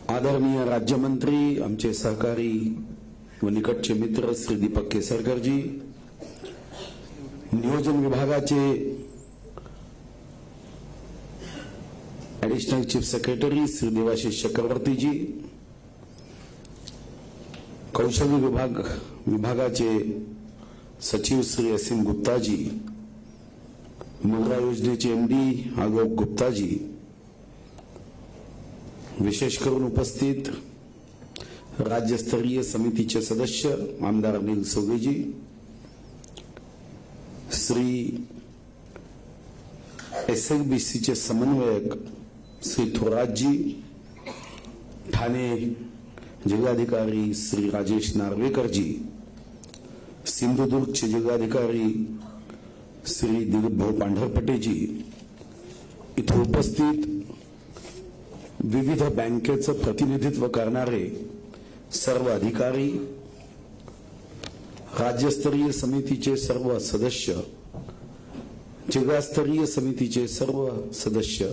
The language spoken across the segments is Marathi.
आदरणीय राज्यमंत्री आमचे सहकारी व निकटचे मित्र श्री दीपक केसरकर जी, नियोजन विभागाचे additional chief secretary Shri Devashish Chakravarti ji, कौशल्य विभागाचे सचिव श्री असीम गुप्ता जी, मुद्रा योजनेचे एमडी आलोक गुप्ता जी, विशेष करून उपस्थित राज्यस्तरीय समितीचे सदस्य आमदार अनिल सोगेजी, श्री एसएलबीसीचे समन्वयक श्री थोरातजी, ठाणे जिल्हाधिकारी श्री राजेश नार्वेकर जी, सिंधुदुर्गचे जिल्हाधिकारी श्री दिलीप भाऊ पांढरपटे जी, इथे उपस्थित विविध बँकेचं प्रतिनिधित्व करणारे सर्व अधिकारी, राज्यस्तरीय समितीचे सर्व सदस्य, जिल्हास्तरीय समितीचे सर्व सदस्य,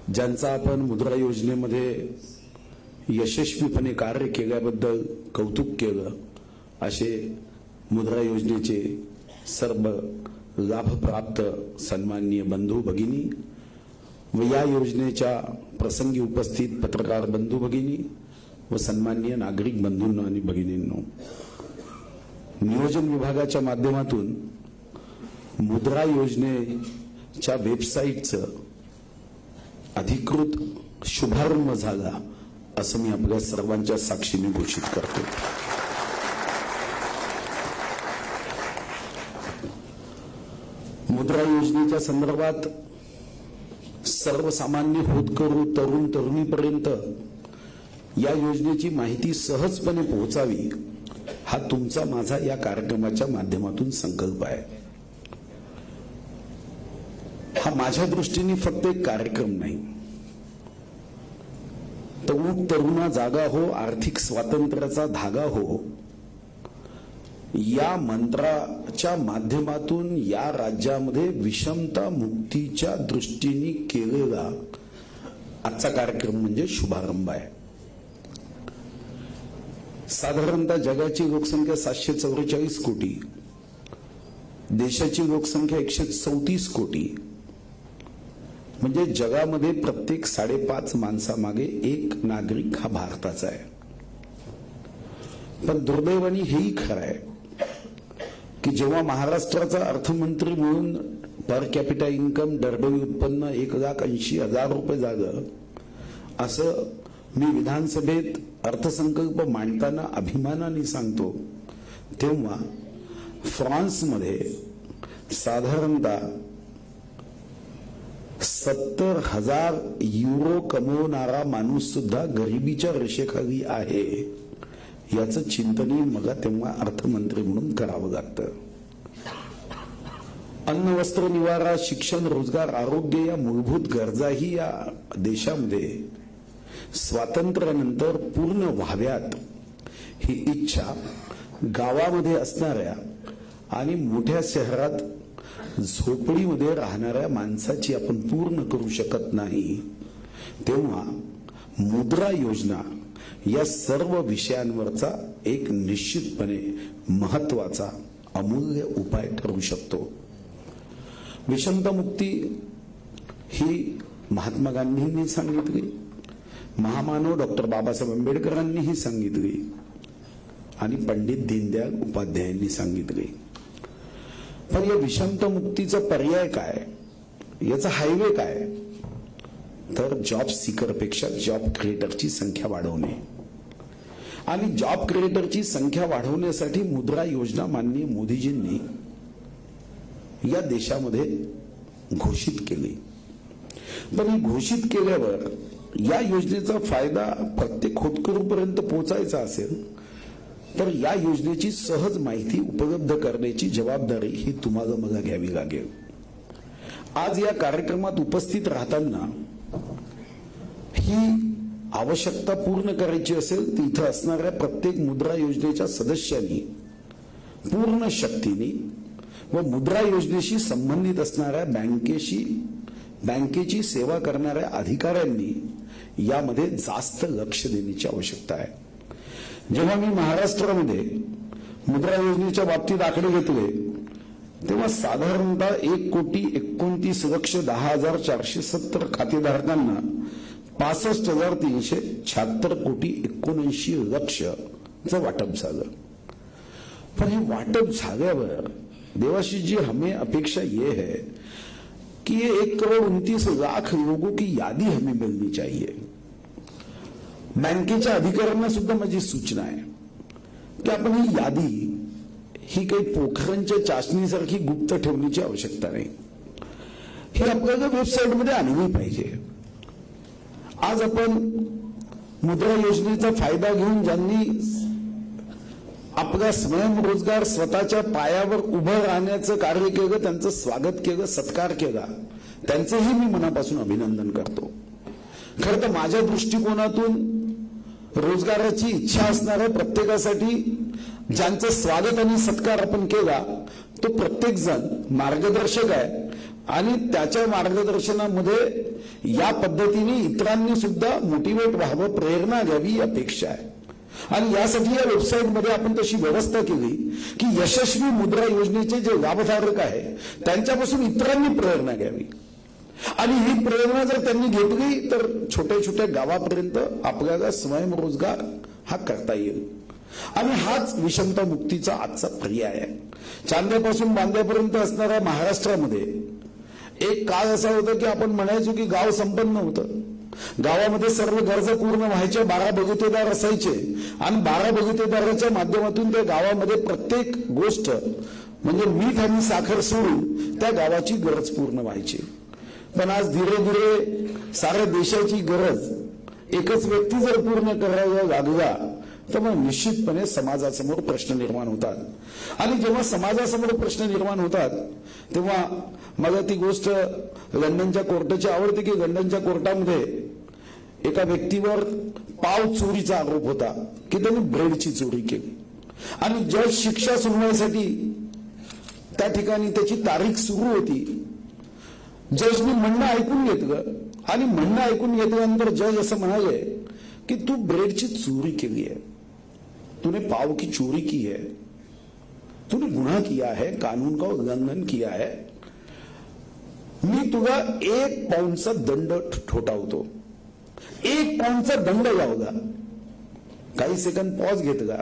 ज्यांचा आपण मुद्रा योजनेमध्ये यशस्वीपणे कार्य केल्याबद्दल कौतुक केलं, असे मुद्रा योजनेचे सर्व लाभप्राप्त सन्माननीय बंधू भगिनी व या योजनेच्या प्रसंगी उपस्थित पत्रकार बंधू भगिनी व सन्माननीय नागरिक बंधूंनो आणि भगिनींनो, नियोजन विभागाच्या माध्यमातून मुद्रा योजनेच्या वेबसाईटचं अधिकृत शुभारंभ झाला असं मी आपल्या सर्वांच्या साक्षीने घोषित करतो। मुद्रा योजनेच्या संदर्भात सर्वसामान्य होतकरू तरुण तरुणीपर्यंत या योजनेची माहिती सहजपणे पोहोचावी, हा तुमचा माझा या कार्यक्रमाच्या माध्यमातून संकल्प आहे। हा माझ्या दृष्टीने फक्त एक कार्यक्रम नाही, तरुण तरुणा जागा हो, आर्थिक स्वातंत्र्याचा धागा हो, या मंत्राच्या माध्यमातून या राज्यामध्ये विषमता मुक्तीच्या दृष्टीने केलेला आजचा कार्यक्रम म्हणजे शुभारंभ आहे। साधारणतः जगाची लोकसंख्या 744 कोटी, देशाची लोकसंख्या 134 कोटी, म्हणजे जगामध्ये प्रत्येक 5.5 माणसामागे एक नागरिक हा भारताचा आहे। पण दुर्दैवाने हेही खरं आहे की जेव्हा महाराष्ट्राचा अर्थमंत्री म्हणून पर कॅपिटा इन्कम दरडोई उत्पन्न 1,80,000 रुपये झालं, असं मी विधानसभेत अर्थसंकल्प मांडताना अभिमानाने सांगतो, तेव्हा फ्रान्समध्ये साधारणतः 70,000 युरो कमवणारा माणूस सुद्धा गरिबीच्या रेषेखाली आहे, याचं चिंतनही मला तेव्हा अर्थमंत्री म्हणून करावं लागतं। अन्न वस्त्र निवारा शिक्षण रोजगार आरोग्य या मूलभूत गरजाही या देशामध्ये स्वातंत्र्यानंतर पूर्ण व्हाव्यात ही इच्छा गावामध्ये असणाऱ्या आणि मोठ्या शहरात झोपडीमध्ये राहणाऱ्या माणसाची आपण पूर्ण करू शकत नाही, तेव्हा मुद्रा योजना या सर्व विषयांवरचा एक निश्चितपणे महत्वाचा अमूल्य उपाय ठरू शकतो। विषमता मुक्ती ही महात्मा गांधींनी सांगितली, महामानव डॉक्टर बाबासाहेब आंबेडकरांनीही सांगितली आणि पंडित दीनदयाळ उपाध्यायांनी सांगितली। पण या विषमता मुक्तीचा पर्याय काय, याचा हायवे काय, तर जॉब सीकर पेक्षा जॉब क्रिएटरची संख्या वाढवणे, आणि जॉब क्रिएटरची संख्या वाढवण्यासाठी मुद्रा योजना माननीय मोदीजींनी या देशामध्ये घोषित केली। पण ही घोषित केल्यावर या योजनेचा फायदा प्रत्येक होतकरूपर्यंत पोहोचायचा असेल तर या योजनेची सहज माहिती उपलब्ध करण्याची जबाबदारी ही तुम्हाला मला घ्यावी लागेल। आज या कार्यक्रमात उपस्थित राहताना ही आवश्यकता पूर्ण करायची असेल तर इथं असणाऱ्या प्रत्येक मुद्रा योजनेच्या सदस्यांनी पूर्ण शक्तीने व मुद्रा योजनेशी संबंधित असणाऱ्या बँकेची सेवा करणाऱ्या अधिकाऱ्यांनी यामध्ये जास्त लक्ष देण्याची आवश्यकता आहे। जेव्हा मी महाराष्ट्रामध्ये मुद्रा योजनेच्या बाबतीत आकडे घेतले तेव्हा साधारणतः 1,29,10,470 खातेधारकांना 65,376,79,70,00,000 वाटप झालं। पण हे वाटप झाल्यावर देवाशी जी हमें अपेक्षा ये है कि ये 1,29,00,000 लोगों की यादी हमें मिलनी चाहिए। बँकेच्या अधिकाऱ्यांना सुद्धा माझी सूचना आहे की आपण ही यादी ही काही पोखरणच्या चाचणीसारखी गुप्त ठेवण्याची आवश्यकता नाही, ही आपल्याला वेबसाईटमध्ये आणली पाहिजे। आज आपण मुद्रा योजनेचा फायदा घेऊन ज्यांनी आपला स्वयंरोजगार स्वतःच्या पायावर उभं राहण्याचं कार्य केलं, त्यांचं स्वागत केलं, सत्कार केला, त्यांचेही मी मनापासून अभिनंदन करतो। खरं तर माझ्या दृष्टिकोनातून रोजगाराची इच्छा असणाऱ्या प्रत्येकासाठी ज्यांचं स्वागत आणि सत्कार आपण केला तो प्रत्येक जण मार्गदर्शक आहे आणि त्याच्या मार्गदर्शनामध्ये या पद्धतीने इतरांनी सुद्धा मोटिवेट व्हावं, प्रेरणा घ्यावी अपेक्षा आहे। आणि यासाठी या वेबसाईटमध्ये आपण तशी व्यवस्था केली की यशस्वी मुद्रा योजनेचे जे लाभधारक आहे त्यांच्यापासून इतरांनी प्रेरणा घ्यावी आणि ही प्रेरणा जर त्यांनी घेतली तर छोट्या छोट्या गावापर्यंत आपल्याला स्वयंरोजगार हा करता येईल आणि हाच विषमता मुक्तीचा आजचा पर्याय आहे। चांद्यापासून बांद्यापर्यंत असणाऱ्या महाराष्ट्रामध्ये एक काळ असा होता की आपण म्हणायचो की गाव संपन्न होतं, गावामध्ये सर्व गरजा पूर्ण व्हायच्या, 12 बगीतेदार असायचे आणि 12 बगीतेदाराच्या माध्यमातून त्या गावामध्ये प्रत्येक गोष्ट म्हणजे मीठ आणि साखर सोडून त्या गावाची गरज पूर्ण व्हायची। पण आज धीरे धीरे साऱ्या देशाची गरज एकच व्यक्ती जर पूर्ण करायला लागला तर मग निश्चितपणे समाजासमोर प्रश्न निर्माण होतात आणि जेव्हा समाजासमोर प्रश्न निर्माण होतात तेव्हा मला ती गोष्ट लंडनच्या कोर्टाची आवडते की लंडनच्या कोर्टामध्ये एका व्यक्तीवर पाव चोरीचा आरोप होता की त्यांनी ब्रेडची चोरी केली आणि जज शिक्षा सुनावण्यासाठी त्या ठिकाणी त्याची तारीख सुरू होती। जजने म्हणणं ऐकून घेतलं आणि म्हणणं ऐकून घेतल्यानंतर जज असं म्हणाले कि तू ब्रेडची चोरी केली है, तूने पाव की चोरी की है, तूने गुनाह किया है, कानून का उल्लंघन किया है, मी तुला 1 पाऊंडचा दंड ठोठावतो। 1 पाऊंडचा दंड लावला। काही सेकंद पॉज घेतला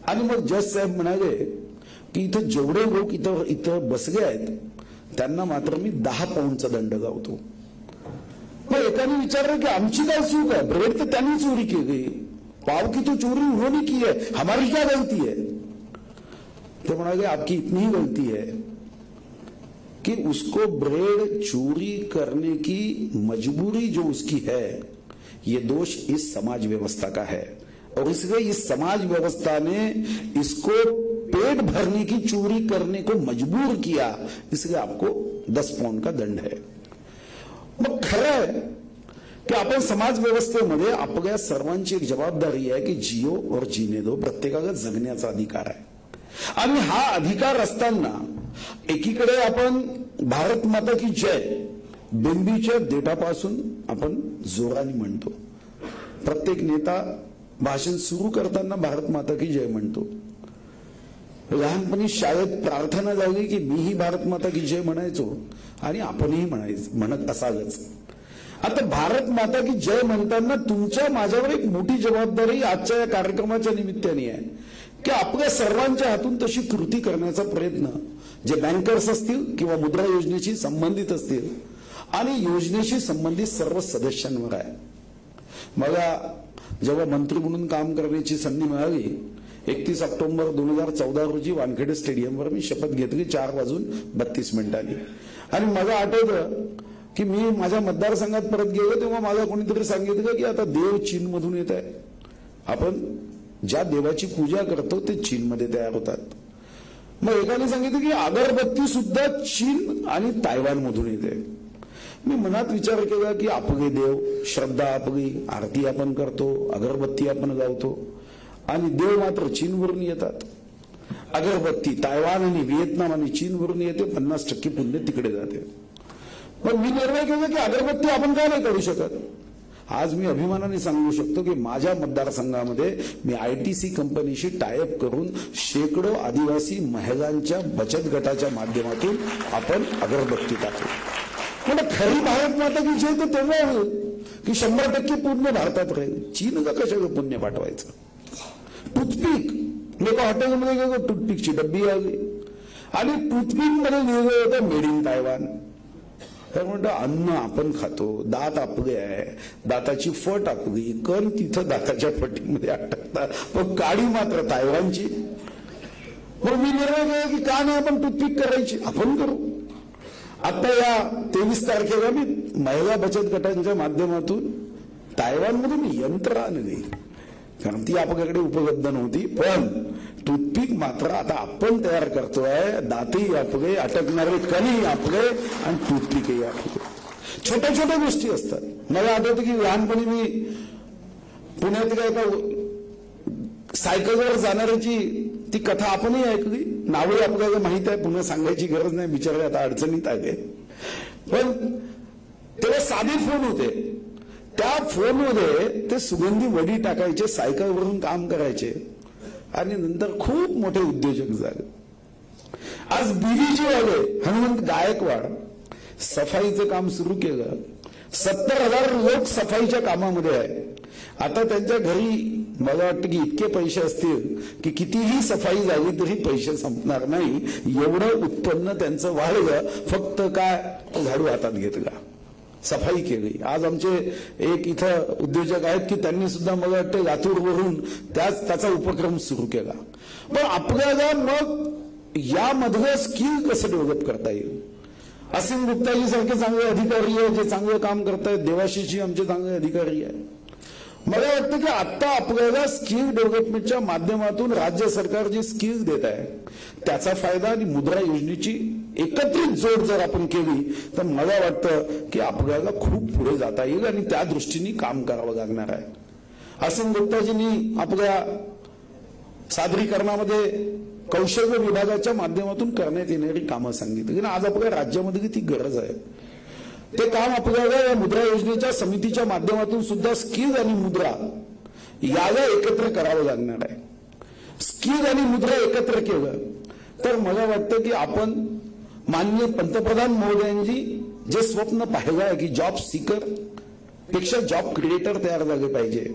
आणि मग जज साहेब म्हणाले की इथं जेवढे लोक इथं बसले आहेत त्यांना मात्र मी 10 पाऊंडचा दंड लावतो। मग एकाने विचारलं की आमची काय चूक है, ब्रेड तो त्यांनी चोरी की गई, पाव की तो चोरी उन्होंने की है, हमारी क्या गलती है? तो म्हणाले आपकी इतनी ही गलती है कि उसको ब्रेड चोरी करने की मजबूरी जो उसकी है ये दोष इस समाज व्यवस्था का है और इसलिए इस समाज व्यवस्था ने इसको पेट भरने की चोरी करने को मजबूर किया, इसलिए आपको 10 पाउंड का दंड है। मग खरं आहे की आपण समाज व्यवस्थेमध्ये आपल्या सर्वांची एक जबाबदारी आहे की जियो और जीने दो, प्रत्येकाला जगण्याचा अधिकार आहे आणि हा अधिकार असताना एकीकडे आपण भारत माता की जय बिंबीच्या देठापासून आपण जोराने म्हणतो, प्रत्येक नेता भाषण सुरू करताना भारत माता की जय म्हणतो। लहानपणी शाळेत प्रार्थना झाली की मीही भारत माता की जय म्हणायचो आणि आपणही म्हणत असालच। आता भारत माता की जय म्हणताना तुमच्या माझ्यावर एक मोठी जबाबदारी आजच्या या कार्यक्रमाच्या निमित्ताने आहे की आपल्या सर्वांच्या हातून तशी कृती करण्याचा प्रयत्न जे बँकर्स असतील किंवा मुद्रा योजनेशी संबंधित असतील आणि योजनेशी संबंधित सर्व सदस्यांवर आहे। मला जेव्हा मंत्री म्हणून काम करण्याची संधी मिळाली 31 ऑक्टोबर 2014 रोजी वानखेडे स्टेडियमवर मी शपथ घेतली 4:32 आणि मला आठवतं की मी माझ्या मतदारसंघात परत गेलो तेव्हा मला कोणीतरी सांगितलं की आता देव चीन मधून येत आहे, आपण ज्या देवाची पूजा करतो ते चीन मध्ये तयार होतात। मग एकाने सांगितलं की अगरबत्ती सुद्धा चीन आणि तायवान मधून येते। मी मनात विचार केला की आपले देव, श्रद्धा आपली, आरती आपण करतो, अगरबत्ती आपण लावतो आणि देव मात्र चीनवरून येतात। अगरबत्ती तायवान आणि व्हिएतनाम आणि चीनवरून येते, 50% पुण्य तिकडे जाते। पण मी निर्णय केला की अगरबत्ती आपण का नाही काढू शकत, आज मी अभिमानाने सांगू शकतो की माझ्या मतदारसंघामध्ये मी ITC कंपनीशी टायअप करून शेकडो आदिवासी महिलांच्या बचत गटाच्या माध्यमातून आपण अगरबत्ती टाकू. म्हणजे खरी भारत माता की जय तर तेव्हा होईल की 100% पुण्य भारतात राहील. चीनला कशाला पुण्य पाठवायचं. टूथपिक मी एका हॉटेलमध्ये गेलो, टूथपिकची डब्बी आली आणि टूथपिक मध्ये लिहिलं होतं मेड इन तायवान. तर म्हणतो अन्न आपण खातो, दात आपले आहे, दाताची फट आपली, कण तिथं दाताच्या फटीमध्ये अटकतात, पण काडी मात्र तायवानची. मग मी निर्णय केला की का नाही आपण टूथपिक करायची, आपण करू. आता या 23 तारखेला मी महिला बचत गटांच्या माध्यमातून तायवानमधून यंत्र आणली, कारण ती आपल्याकडे उपलब्ध नव्हती. पण टूथपिक मात्र आता आपण तयार करतोय. दातही आपले, अटकणारे कणही आपले आणि टूथपिकही आपले. छोट्या छोट्या गोष्टी असतात. मला आठवतं की लहानपणी मी पुण्यात एका सायकलवर जाणाऱ्याची ती कथा आपणही ऐकली. नावही आपल्याला माहित आहे, पुन्हा सांगायची गरज नाही, बिचारे आता अडचणीत आले. पण तेव्हा साधे फोन होते. त्या फोनमध्ये ते सुगंधी वडी टाकायचे, सायकलवरून काम करायचे आणि नंतर खूप मोठे उद्योजक झाले. आज बीडीचे वाले हनुमंत गायकवाड सफाईचं काम सुरू केलं. 70,000 लोक सफाईच्या कामामध्ये आहे. आता त्यांच्या घरी मला वाटतं की इतके पैसे असतील की कितीही सफाई झाली तरी पैसे संपणार नाही, एवढं उत्पन्न त्यांचं वाढलं. फक्त काय झाडू हातात घेतला, सफाई केली. आज आमचे एक इथं उद्योजक आहेत की त्यांनी सुद्धा मला वाटतं लातूरवरून त्याचा उपक्रम सुरू केला. पण आपल्याला मग यामधलं स्किल कसं डेव्हलप करता येईल. असीम गुप्ताजी सारखे चांगले अधिकारी आहे जे चांगलं काम करतायत. देवाशीषजी आमचे चांगले अधिकारी आहे. मला वाटतं की आता आपल्याला स्किल डेव्हलपमेंटच्या माध्यमातून राज्य सरकार जे स्किल देत आहे त्याचा फायदा आणि मुद्रा योजनेची एकत्रित जोड जर आपण केली तर मला वाटतं की आपल्याला खूप पुढे जाता येईल आणि त्या दृष्टीने काम करावं लागणार आहे. असीम गुप्ताजींनी आपल्या सादरीकरणामध्ये कौशल्य विभागाच्या माध्यमातून करण्यात येणारी कामं सांगितली. आज आपल्या राज्यामध्ये ती गरज आहे. ते काम आपल्याला या मुद्रा योजनेच्या समितीच्या माध्यमातून सुद्धा स्किल आणि मुद्रा याला एकत्र करावं लागणार आहे. स्किल आणि मुद्रा एकत्र केलं तर मला वाटतं की आपण माननीय पंतप्रधान महोदयांनी जे स्वप्न पाहिलं आहे की जॉब सीकर पेक्षा जॉब क्रिएटर तयार झाले पाहिजे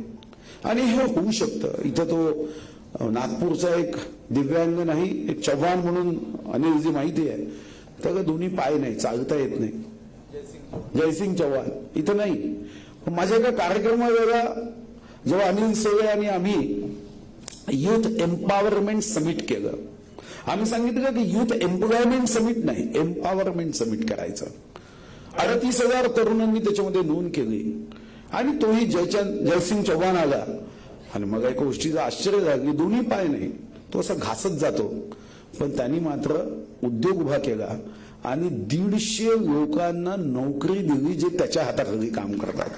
आणि हे होऊ शकतं. इथं तो नागपूरचा एक दिव्यांग नाही, एक चव्हाण म्हणून अनिलजी माहिती आहे, त्याला दोन्ही पाय नाही, चालता येत नाही, जयसिंग चव्हाण इथं नाही. माझ्या एका कार्यक्रमाला जेव्हा अनिल सेवे आणि आम्ही युथ एम्पॉवरमेंट समिट केलं, आम्ही सांगितलं की युथ एम्प्लॉयमेंट समिट नाही, एम्पॉवरमेंट समिट करायचं. 38,000 तरुणांनी त्याच्यामध्ये नोंद केली आणि तोही जयसिंग चव्हाण आला आणि मग एका गोष्टीचं आश्चर्य झालं की दोन्ही पाय नाही, तो असा घासत जातो. पण त्यांनी मात्र उद्योग उभा केला आणि 150 लोकांना नोकरी दिली जे त्याच्या हाताखाली काम करतात.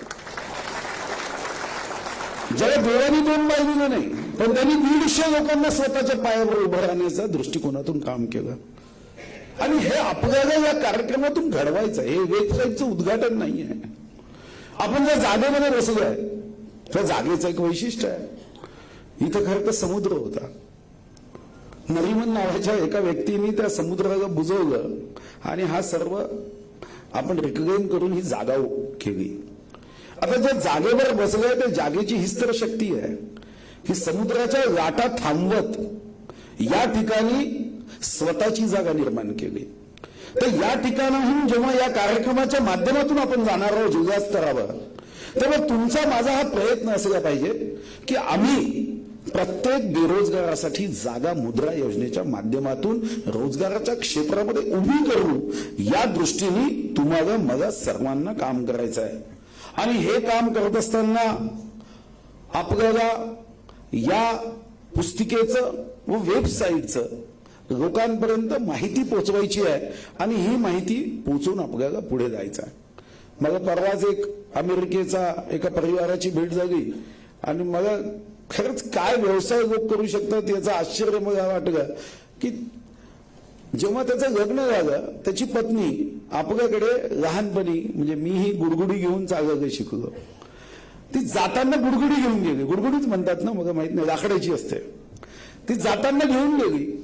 ज्याला देवानी 2 पाय दिले नाही पण त्यांनी 150 लोकांना स्वतःच्या पायावर उभं राहण्याच्या दृष्टिकोनातून काम केलं. आणि हे आपल्याला या कार्यक्रमातून घडवायचं. हे वेबसाईटचं उद्घाटन नाही आहे. आपण ज्या जागेमध्ये बसलोय त्या जागेचं एक वैशिष्ट्य आहे. इथं खरं तर समुद्र होता. नरिमन नावाच्या एका व्यक्तीने त्या समुद्राला बुजवलं आणि हा सर्व आपण रिकग्नाइज करून ही जागा केली. आता ज्या जागेवर बसलोय त्या जागेची हीच तर शक्ती आहे की समुद्राच्या लाटा थांबवत या ठिकाणी स्वतःची जागा निर्माण केली. तर या ठिकाणाहून जेव्हा या कार्यक्रमाच्या माध्यमातून आपण जाणार आहोत जिल्हा स्तरावर, तेव्हा तुमचा माझा हा प्रयत्न असला पाहिजे की आम्ही प्रत्येक बेरोजगारासाठी जागा मुद्रा योजनेच्या माध्यमातून रोजगाराच्या क्षेत्रामध्ये उभी करू. या दृष्टीने तुम्हाला मला सर्वांना काम करायचं आहे. आणि हे काम करत असताना आपल्याला या पुस्तिकेचं व वेबसाईटचं लोकांपर्यंत माहिती पोहोचवायची आहे आणि ही माहिती पोहोचवून आपल्याला पुढे जायचं आहे. मला परवाच एक अमेरिकेचा एका परिवाराची भेट झाली आणि मला खरंच काय व्यवसाय लोक करू शकतात याचं आश्चर्य मला वाटलं की जेव्हा त्याचं लग्न झालं त्याची पत्नी आपल्याकडे लहानपणी म्हणजे मी ही गुडगुडी घेऊन चालायला शिकलो ती जाताना गुडगुडी घेऊन गेली. गुडगुडीच म्हणतात ना, मग माहित नाही, लाकडाची असते. ती जाताना घेऊन गेली.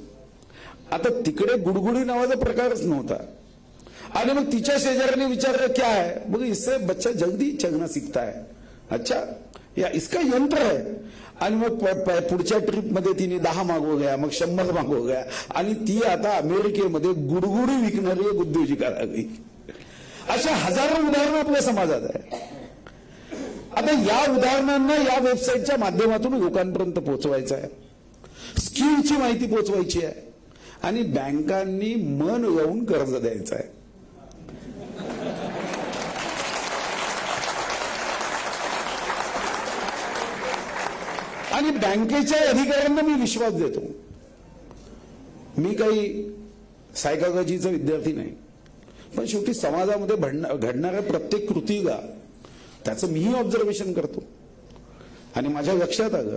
आता तिकडे गुडगुडी नावाचा प्रकारच नव्हता. आणि मग तिच्या शेजाऱ्याने विचारलं क्या है, मग इससे बच्चा जल्दी चलना सीखता है. अच्छा, या इसका यंत्र है. आणि मग पुढच्या ट्रिप मध्ये तिने 10 मागव गया, मग 100 मागव गया, आणि ती आता अमेरिकेमध्ये गुडगुडी विकणारी एक उद्योजिका लागली. अशा हजारो उदाहरणं आपल्या समाजात आहे. आता या उदाहरणांना या वेबसाईटच्या माध्यमातून लोकांपर्यंत पोहोचवायचं आहे. स्कीमची माहिती पोहोचवायची आहे आणि बँकांनी मन लावून कर्ज द्यायचं आहे. आणि बँकेच्या अधिकाऱ्यांना मी विश्वास देतो. मी काही सायकॉलॉजीचा विद्यार्थी नाही, पण शेवटी समाजामध्ये घडणाऱ्या प्रत्येक कृतीला त्याचं मीही ऑब्झर्वेशन करतो. आणि माझ्या लक्षात आलं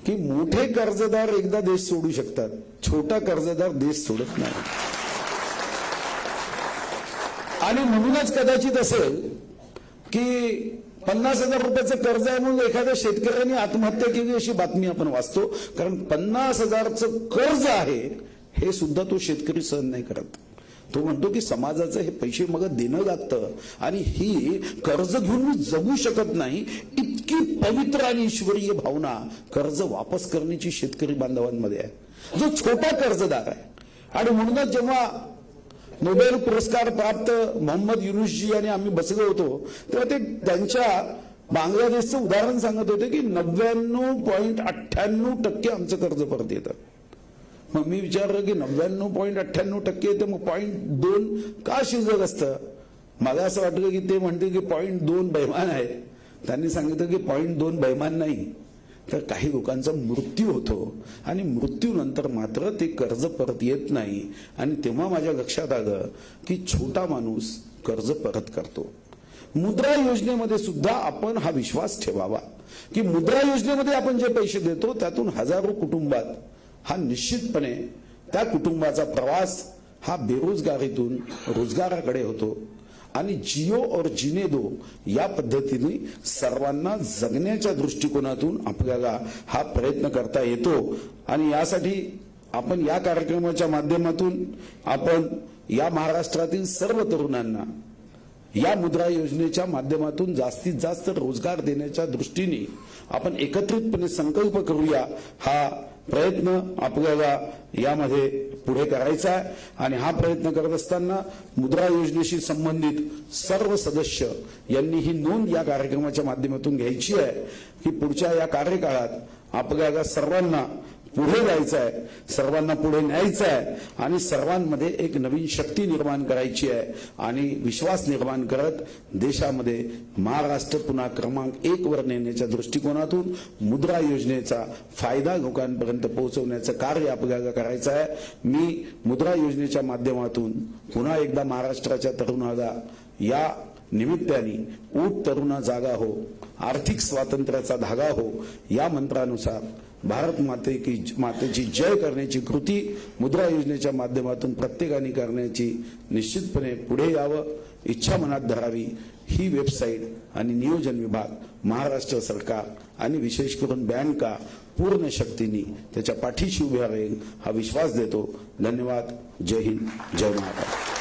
की मोठे कर्जदार एकदा देश सोडू शकतात, छोटा कर्जदार देश सोडत नाही. आणि म्हणूनच कदाचित असेल की 50,000 रुपयाचं कर्ज आहे म्हणून एखाद्या शेतकऱ्याने आत्महत्या केली अशी बातमी आपण वाचतो. कारण 50,000चं कर्ज आहे हे सुद्धा तो शेतकरी सहन नाही करत. तो म्हणतो की समाजाचं हे पैसे मग देणं लागतं आणि ही कर्ज घेऊन मी जगू शकत नाही. इतकी पवित्र आणि ईश्वरीय भावना कर्ज वापस करण्याची शेतकरी बांधवांमध्ये आहे, जो छोटा कर्जदार आहे. आणि म्हणूनच जेव्हा नोबेल पुरस्कार प्राप्त मोहम्मद युनुसजी आणि आम्ही बसलो होतो तेव्हा ते त्यांच्या बांगलादेशचं उदाहरण सांगत होते की 99.98% आमचं कर्ज परत येतं. मग मी विचारलं की 99.98% येतं, मग 0.2 का शिल्लक असतं. मला असं वाटलं की ते म्हणते की 0.2 बैमान आहे. त्यांनी सांगितलं की 0.2 बैमान नाही, तर काही लोकांचा मृत्यू होतो आणि मृत्यूनंतर मात्र ते कर्ज परत येत नाही. आणि तेव्हा माझ्या लक्षात आलं की छोटा माणूस कर्ज परत करतो. मुद्रा योजनेमध्ये सुद्धा आपण हा विश्वास ठेवावा की मुद्रा योजनेमध्ये आपण जे पैसे देतो त्यातून हजारो कुटुंबात हा निश्चितपणे त्या कुटुंबाचा प्रवास हा बेरोजगारीतून रोजगाराकडे होतो. आणि जियो और जीने दो या पद्धतीने सर्वांना जगण्याच्या दृष्टिकोनातून आपल्याला हा प्रयत्न करता येतो. आणि यासाठी आपण या कार्यक्रमाच्या माध्यमातून आपण या महाराष्ट्रातील सर्व तरुणांना या मुद्रा योजनेच्या माध्यमातून जास्तीत जास्त रोजगार देण्याच्या दृष्टीने आपण एकत्रितपणे संकल्प करूया. हा प्रयत्न आपल्याला यामध्ये पुढे करायचा आहे. आणि हा प्रयत्न करत असताना मुद्रा योजनेशी संबंधित सर्व सदस्य यांनी ही नोंद या कार्यक्रमाच्या माध्यमातून घ्यायची आहे की पुढच्या या कार्यकाळात आपल्याला सर्वांना पुढे जायचं आहे, सर्वांना पुढे न्यायचं आहे आणि सर्वांमध्ये एक नवीन शक्ती निर्माण करायची आहे. आणि विश्वास निर्माण करत देशामध्ये महाराष्ट्र पुन्हा क्रमांक 1 वर नेण्याच्या दृष्टिकोनातून मुद्रा योजनेचा फायदा लोकांपर्यंत पोहोचवण्याचं कार्य आपल्याला करायचं आहे. मी मुद्रा योजनेच्या माध्यमातून पुन्हा एकदा महाराष्ट्राच्या तरुणाला या निमित्ताने ऊट तरुणा जागा हो, आर्थिक स्वातंत्र्याचा धागा हो या मंत्रानुसार भारत मातेची जय करण्याची कृती मुद्रा योजनेच्या माध्यमातून प्रत्येकाने करण्याची निश्चितपणे पुढे यावं, इच्छा मनात धरावी. ही वेबसाईट आणि नियोजन विभाग, महाराष्ट्र सरकार आणि विशेष करून बँका पूर्ण शक्तीने त्याच्या पाठीशी उभ्या राहील हा विश्वास देतो. धन्यवाद. जय हिंद, जय महाराष्ट्र.